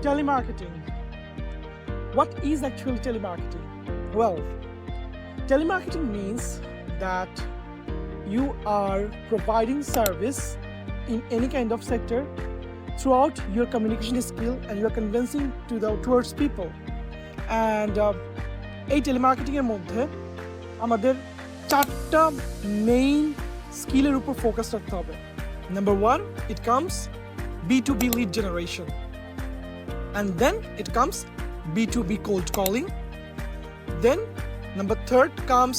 Telemarketing. What is actually telemarketing? Well, telemarketing means that you are providing service in any kind of sector throughout your communication skill and you are convincing towards people. And এই telemarketing এর মধ্যে আমাদের চারটা main স্কিলের উপর focus রাখতে হবে। Number 1, it comes B2B lead generation. And then it comes B2B cold calling. Then number 3rd comes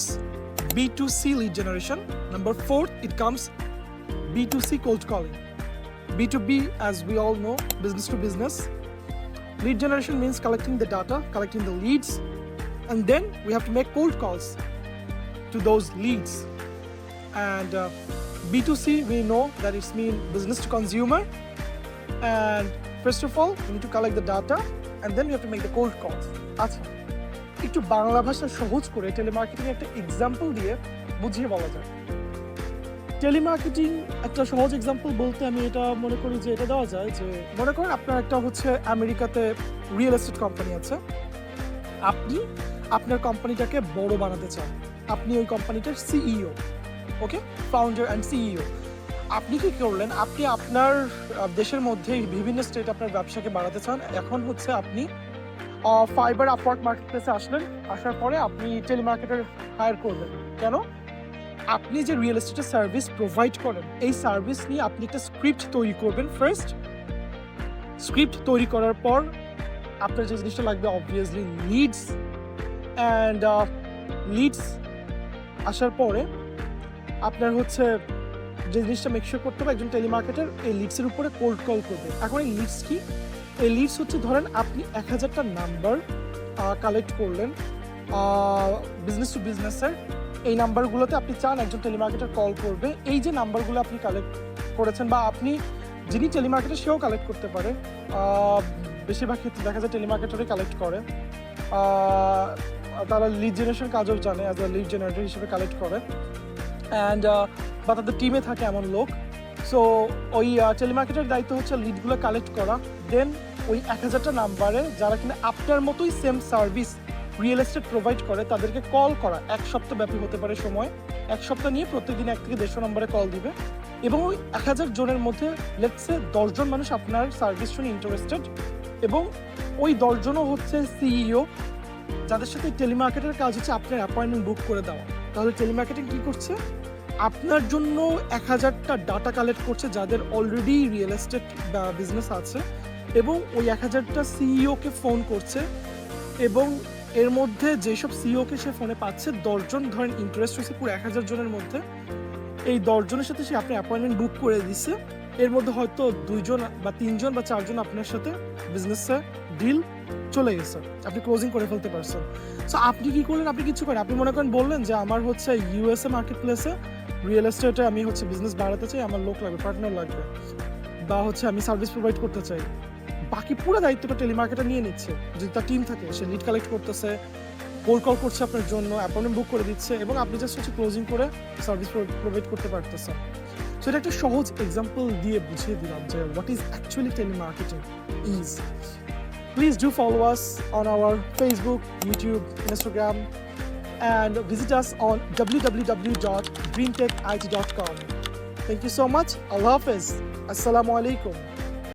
B2C lead generation. Number 4th, it comes B2C cold calling. B2B, as we all know, business to business. Lead generation means collecting the data, collecting the leads, and then we have to make cold calls to those leads. And B2C, we know that it's mean business to consumer. And first of all, we need to collect the data, and then we have to make the cold calls. আচ্ছা, একটু বাংলা ভাষা সহজ করে telemarketing একটা example দিয়ে বুঝিয়ে বলা যায়। টেলিমার্কেটিং একটা সহজ এক্সাম্পল বলতে আমি এটা মনে করি যে এটা দেওয়া যায় যে মনে করেন আপনার একটা হচ্ছে আমেরিকাতে রিয়েল এস্টেট কোম্পানি আছে, আপনি আপনার কোম্পানিটাকে বড় বানাতে চান, আপনি ওই কোম্পানিটার CEO, okay, founder and CEO. আপনি কি করলেন, আপনি আপনার দেশের মধ্যে বিভিন্ন স্টেট আপনার ব্যবসাকে বাড়াতে চান। এখন হচ্ছে আপনি ফাইবার আপওয়ার্ক মার্কেট প্লেসে আসলেন, আসার পরে আপনি টেলিমার্কেটার হায়ার করবেন। কেন? আপনি যে রিয়েল এস্টেটের সার্ভিস প্রোভাইড করেন, এই সার্ভিস নিয়ে আপনি একটা স্ক্রিপ্ট তৈরি করবেন। ফার্স্ট স্ক্রিপ্ট তৈরি করার পর আপনার যে জিনিসটা লাগবে অবভিয়াসলি লিডস, অ্যান্ড লিডস আসার পরে আপনার হচ্ছে যে জিনিসটা মেকশিওর করতে হবে একজন টেলিমার্কেটার এই লিডসের উপরে কোল্ড কল করবে। এখন এই লিডস কি? এই লিডস হচ্ছে ধরেন আপনি 1000টা নাম্বার কালেক্ট করলেন বিজনেস টু বিজনেসের। এই নাম্বারগুলোতে আপনি চান একজন টেলিমার্কেটার কল করবে। এই যে নাম্বারগুলো আপনি কালেক্ট করেছেন বা আপনি যিনি টেলিমার্কেটার সেও কালেক্ট করতে পারে, বেশিরভাগ ক্ষেত্রে দেখা যায় টেলিমার্কেটারই কালেক্ট করে, তারা লিড জেনারেশন কাজও জানে, অ্যাজ আ লিড জেনারেটর হিসেবে কালেক্ট করে, অ্যান্ড বা তাদের টিমে থাকে এমন লোক। সো ওই টেলিমার্কেটার দায়িত্ব হচ্ছে লিডগুলো কালেক্ট করা, দেন ওই 1000টা নাম্বারে যারা কিনা আপনার মতোই same service real estate provide করে তাদেরকে কল করা। 1 সপ্তাহ ব্যাপী হতে পারে সময়, 1 সপ্তাহ নিয়ে প্রত্যেকদিন 1 থেকে 150 নম্বরে কল দিবে এবং ওই 1000 জনের মধ্যে লেটসে 10 জন মানুষ আপনার সার্ভিস শুনে ইন্টারেস্টেড এবং ওই 10 জনও হচ্ছে সিইও, যাদের সাথে টেলিমার্কেটের কাজ হচ্ছে আপনার অ্যাপয়েন্টমেন্ট বুক করে দেওয়া। তাহলে টেলিমার্কেটিং কী করছে? আপনার জন্য 1000টা ডাটা কালেক্ট করছে যাদের অলরেডি রিয়েল এস্টেট বিজনেস আছে এবং ওই 1000টা সিইওকে ফোন করছে এবং এর মধ্যে যেসব সিইওকে সে ফোনে পাচ্ছে 10 জন ধরেন ইন্টারেস্ট হয়েছে পুরো 1000 জনের মধ্যে, এই 10 জনের সাথে সে আপনি অ্যাপয়েন্টমেন্ট বুক করে দিচ্ছে। এর মধ্যে হয়তো 2 জন বা 3 জন বা 4 জন আপনার সাথে বিজনেসে ডিল চলে গেছে, আপনি ক্লোজিং করে ফেলতে পারছেন। সো আপনি কি করলেন? আপনি কিছু করেন, আপনি মনে করেন বললেন যে আমার হচ্ছে ইউএসএ মার্কেট প্লেসে রিয়েল এস্টেটে আমি হচ্ছে বিজনেস বাড়াতে চাই, আমার লোক লাগবে, পার্টনার লাগবে, বা হচ্ছে আমি সার্ভিস প্রোভাইড করতে চাই। বাকি পুরো দায়িত্বটা টেলিমার্কেটার নিয়ে নিচ্ছে। যদি তার টিম থাকে, সে লিড কালেক্ট করতেছে, কোল্ড কল করছে আপনার জন্য, অ্যাপয়েন্টমেন্ট বুক করে দিচ্ছে এবং আপনি জাস্ট হচ্ছে ক্লোজিং করে সার্ভিস প্রোভাইড করতে পারতেছেন। সো এটা একটা সহজ এক্সাম্পল দিয়ে বুঝিয়ে দিলাম যে what is actually telemarketing is. Please do follow us on our Facebook, YouTube, Instagram, and visit us on www.greentechit.com. Thank you so much. Allah Hafiz. Assalamu alaikum.